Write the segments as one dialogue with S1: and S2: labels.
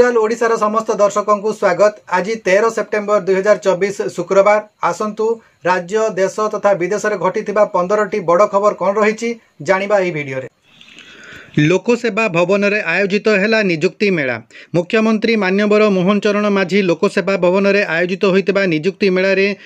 S1: Channel ओडिशार समस्त दर्शकों को स्वागत। आज 13 सेप्टेम्बर 2024 शुक्रवार। आसंतु राज्य देश तथा विदेश में घटी 15टी बड़ खबर कौन रही जानिबा एही वीडियो रे। लोकसेवा भवन में आयोजित है निजुक्ति मेला। मुख्यमंत्री मान्यवर मोहन चरण माझी लोकसेवा भवन में आयोजित होता निजुक्ति मेला रे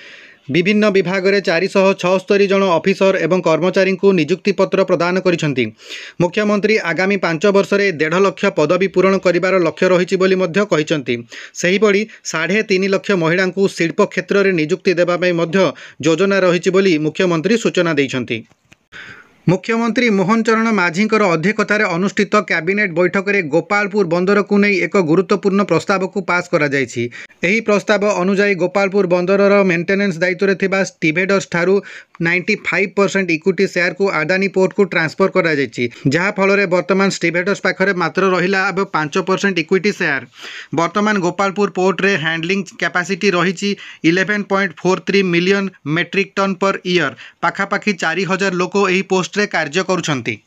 S1: विभिन्न विभाग में 476 जन ऑफिसर एवं कर्मचारी को निजुक्ति पत्र प्रदान करिसेंती। मुख्यमंत्री आगामी 5 वर्ष में 1.5 लाख पदवी पूरण करिवार लक्ष्य रही बोली मध्य कहिसेंती। सेहीभଳି 3.5 लाख महिला को शिल्प क्षेत्र में निजुक्ति देवाई योजना रही बोली मुख्यमंत्री सूचना देइछंती। मुख्यमंत्री मोहन चरण माझी अध्यक्षतार अनुष्ठित कैबिनेट बैठक में गोपालपुर बंदर को नहीं एक गुरुत्वपूर्ण प्रस्ताव को पास करा जायछि। एही प्रस्ताव अनुसार गोपालपुर बंदरर मेंटेनेंस दायित्व में थिबा स्टीवेडर्स ठारू 95% इक्विटी शेयर को अदानी पोर्ट को ट्रांसफर करा जायछि, जहा फल रे वर्तमान स्टीवेडर्स पाखरे मात्र रहिला 5% इक्विटी शेयर। वर्तमान गोपालपुर पोर्ट रे हैंडलिंग कैपेसिटी रही 11.43 million metric ton per year. पाखापाखि 4000 लोक एही पोस्ट रे कार्य करुछंती।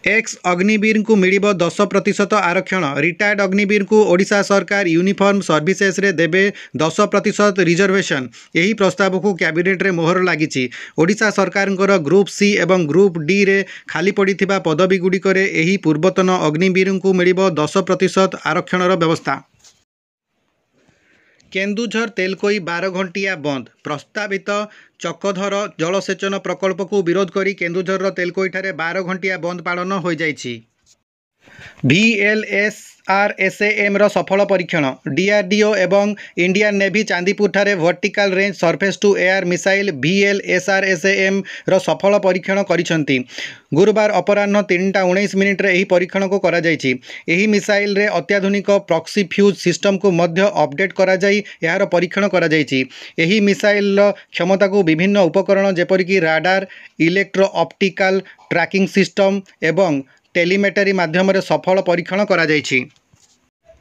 S1: एक्स अग्निवीर को मिल 10% आरक्षण। रिटायर्ड अग्निवीर को ओडिशा सरकार यूनिफॉर्म सर्विसेस रे देबे 10% रिजर्वेशन। यही प्रस्ताव को कैबिनेट रे मोहर लागिछि। ओडिशा सरकार ग्रुप सी एवं ग्रुप डी रे खाली पड़िथिबा पदवी गुड़िक एही पूर्वतन अग्निवीर को मिल 10% आरक्षणर व्यवस्था। केन्दुझर तेलकोई 12 घंटिया बंद। प्रस्तावित चकधर जलसेचन प्रकल्प को विरोध करी केन्दुझर तेलकोई ठारे 12 घंटिया बंद पालन हो जाइछि। VLSRSAM रो सफल परीक्षण। DRDO एवं इंडियन नेवी चांदीपुर ठारे vertical range surface to air missile VLSRSAM रो सफल परीक्षण करिसंती। गुरुवार अपराह्न 3:19 रे एही परीक्षण को करा जायछि। एही मिसाइल रे अत्याधुनिक प्रॉक्सी फ्यूज सिस्टम को मध्य अपडेट करा जाई यार परीक्षण करा जायछि। एही मिसाइल रो क्षमता को विभिन्न उपकरण जेपरिक radar, electro optical tracking system एवं टेलीमेटरी माध्यम सफल परीक्षण करा जायछि।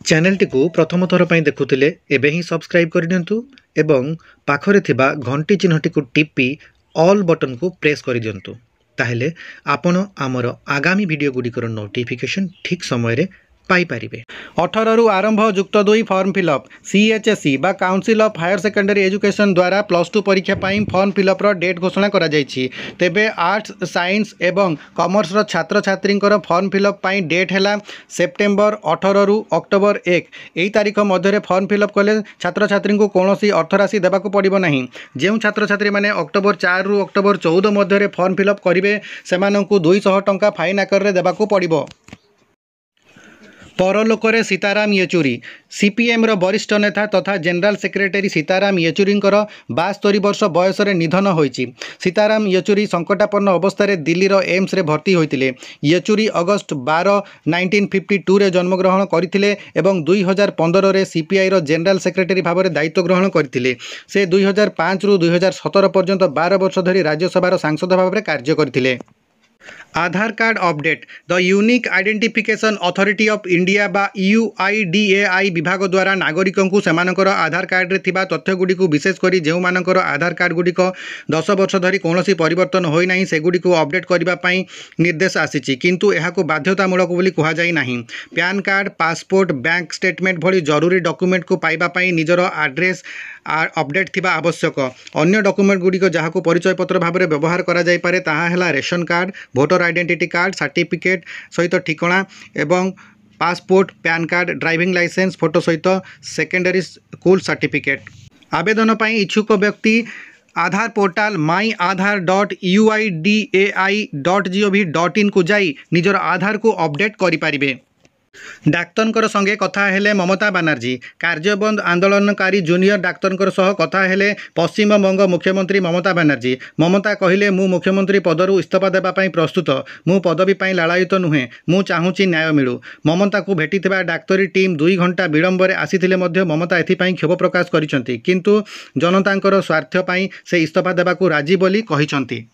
S1: चैनल को प्रथम थर पर देखुले एबे ही सब्सक्राइब करदियंतु एवं पाखरे थिबा घंटी चिन्हटी को टिपी ऑल बटन को प्रेस कर दियंतु। ताहेले आपण आमर आगामी वीडियो गुड़िकर नोटिफिकेशन ठीक समय रे पाई पारिबे। 18 रु आरंभ युक्त 2 फॉर्म फिलअप। CHSE बा council of higher secondary education द्वारा +2 परीक्षा पाई फॉर्म फिलअप रो डेट घोषणा करा जायछि। तेबे आर्ट्स साइंस एवं कॉमर्स रो छात्र छात्री फॉर्म फिलअप पाई डेट हैला सेप्टेम्बर 18 रु अक्टोबर 1। एही तारीख मध्य फॉर्म फिलअप कले छात्र छात्री को कौनसी अर्थराशि देबाक पड़िबो नाही। जेउ छात्र छात्री माने अक्टोबर 4 रु अक्टोबर 14 मध्य फॉर्म फिलअप करिवे सेमानंकु 200 टंका फाइन आकार रे देबाक पड़िबो। परलोकरे सीताराम येचुरी। CPM रो वरिष्ठ नेता तथा जनरल सेक्रेटरी सीताराम येचुरी 72 वर्ष बयस निधन होइछि। सीताराम येचुरी संकटापन्न अवस्था दिल्ली रो एम्स रे भर्ती होइतिले। येचुरी अगस्त 12, 1952 रे जन्मग्रहण करथिले एवं 2015 रे CPI रो जनरल सेक्रेटरी भाव में दायित्व ग्रहण करथिले। से 2005 रु 2017 पर्यंत 12 वर्ष धरी राज्यसभा सांसद भाव में कार्य करथिले। Aadhaar card update. The unique identification authority of India बा UIDAI विभाग द्वारा नागरिकों को सेमानकर आधार कार्ड रे थिबा तथ्य गुडी को विशेष करी जेउ मानकर आधार कार्ड गुडी को 10 वर्ष धरी कोनोसी परिवर्तन होई नाही से गुडी को अपडेट करबा पई निर्देश आसीछि, किंतु एहा को बाध्यतामूलक बोली कहा जाई नाही। Pan card, passport, bank statement भली जरूरी डॉक्यूमेंट को पाइबा पई निजर एड्रेस अपडेट थिबा आवश्यक। अन्य डॉक्यूमेंट गुडी को जहाको परिचय पत्र भाव में व्यवहार करा जाई पारे ताहा हैला ration card, voter identity card, certificate सहित ठिकाना एवं passport, PAN card, driving licence photo सहित सेकेंडरी स्कूल सर्टिफिकेट। आवेदन पाई इच्छुक व्यक्ति आधार पोर्टाल myAadhar.uidai.gov.in को जाई निजर आधार को अपडेट करि पारिबे। डाक्तर संगे कथा हेले ममता बनर्जी। कार्यबंद आंदोलनकारी जूनियर डाक्तर सह कथा हेले पश्चिम बंग मुख्यमंत्री ममता बनर्जी। ममता कहिले मु मुख्यमंत्री पदरु इस्तीफा देबा पई प्रस्तुत। मु पदवी पई लालायित नुहे। मु चाहूची न्याय मिलू। ममता को भेटिथिबा डाक्तरी टीम 2 घंटा विलंबरे आसीथिले मध्य ममता एथिपाई क्षोभ प्रकाश करिसंती, किंतु जनतांकर स्वार्थ पई से इस्तीफा देबाकू राजी बोली कहिसंती।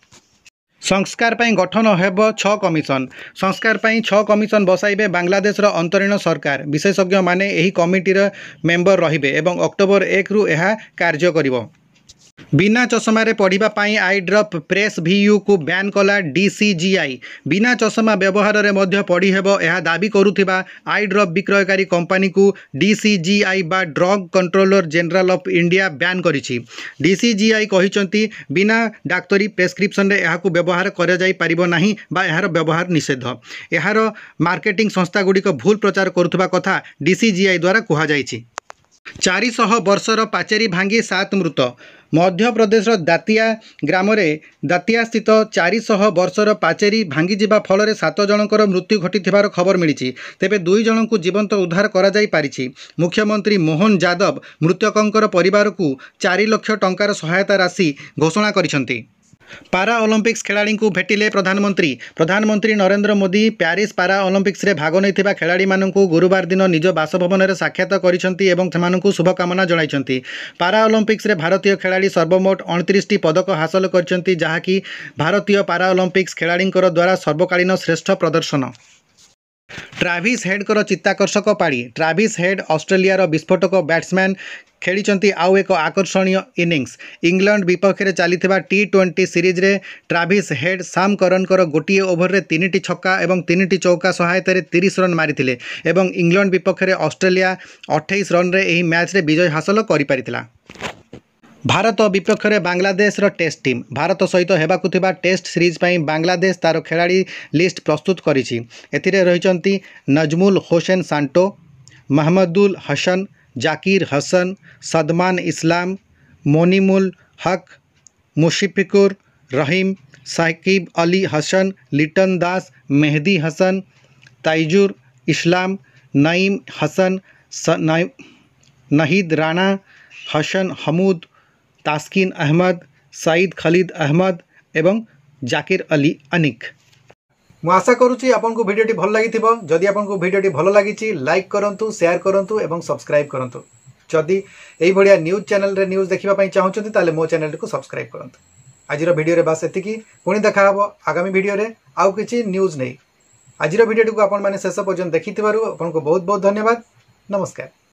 S1: संस्कार पाई गठन हेब 6 कमिशन। संस्कार पाई 6 कमिशन बसाइबे बांग्लादेश रो अंतरीण सरकार। विशेषज्ञ माने एही कमिटीर मेंबर रहिबे एवं अक्टोबर 1 रु एहा कार्य करिवो। बिना चषमा पढ़ा आई ड्रप प्रेस VU को बैन कला DCGI। बिना चषमा व्यवहार में पढ़ी हेब यह दाबी करुवा आई ड्रप विक्रयकारी कंपनी को DCGI बा drug controller general of India ban करिछि। DCGI कहिसंती बिना डाक्तरी प्रेस्क्रिप्शन रे यहाकू व्यवहार करा जाई परिबो नाही बा यार व्यवहार निषेध। यार मार्केटिंग संस्था गुड़िक भूल प्रचार करुवा कथा DCGI द्वारा कहा जाइछि। 400 वर्षर पाचेरी भांगी 7 मृत। मध्य प्रदेश दातिया ग्राम दातिया स्थित 400 वर्षर पाचेरी भांगी जिबा फल 7 जनकर मृत्यु घटिथिबार खबर मिली। तेबे 2 जन को जीवंत उद्धार करा जाई पारिछि। मुख्यमंत्री मोहन यादव मृतकंकर परिवार को 4 लाख टंकार सहायता राशि घोषणा करिसंती। पारा ओलंपिक्स खिलाड़ी को भेटिले प्रधानमंत्री नरेंद्र मोदी प्यारिस पारा ओलंपिक्स रे भाग नैथिबा खिलाड़ी माननकु गुरुवार दिन निज बासभवन रे साक्षात करिसंती एवं सेमानकु शुभकामना जणाइसंती। पारा ओलंपिक्स रे भारतीय खिलाड़ी सर्वमोट 29 टी पदक हासिल करिसंती, जहाँकि भारतीय पारा ओलंपिक्स खिलाड़ींकर द्वारा सर्वकालीन श्रेष्ठ प्रदर्शन। ट्राविस हेडकर चित्ताकर्षक पाड़ी। ट्राविस हेड ऑस्ट्रेलिया विस्फोटक बैट्समैन खेली आउ एक आकर्षणीय इनिंग्स। इंग्लैंड विपक्ष में चली T20 सीरीज रे ट्राविस हेड साम करनकर गोटे ओभर रे 3टी छक्का और 3टी चौका सहायतार 30 रन मारिथिले एवं इंग्लैंड विपक्ष में ऑस्ट्रेलिया 28 रन रे एही मैच रे विजय हासिल करि पारिथिला। भारत विपक्ष में बांग्लादेश टेस्ट टीम। भारत सहित हेबाकु थिबा टेस्ट सीरीज पई बांग्लादेश तार खिलाड़ी लिस्ट प्रस्तुत करिछि। एथिरे रहिचंती नजमुल होसेन सांटो, महमदुल हसन, जाकिर हसन, सदमान इस्लाम, मोनिमुल हक, मुशफिकुर रहीम, साकिब अली हसन, लिटन दास, मेहदी हसन, ताइजुर इस्लाम, नईम हसन, नहीद राणा, हसन हमूद, तास्किन अहमद, सईद खलीद अहमद एवं जाकिर अली अनिक। मु आशा करुच्ची आपको भिडियोटी भल लगी। जदि आपको भिडियोटी भल लगी लाइक करंतु, शेयर करंतु एवं सब्सक्राइब करंतु। जदि एई भलिया न्यूज चैनल रे न्यूज देखिबा पई चाहउछन्ती ताले मो चैनल को सब्सक्राइब करंतु। आजिर भिडियो रे बास एतिकी। पुणी देखा हबो आगामी भिडियो रे आउ किछि न्यूज नै। आजिर भिडियोटी को आपण माने शेष पर्यंत देखिथिबारु आपनको बहुत बहुत धन्यवाद। नमस्कार।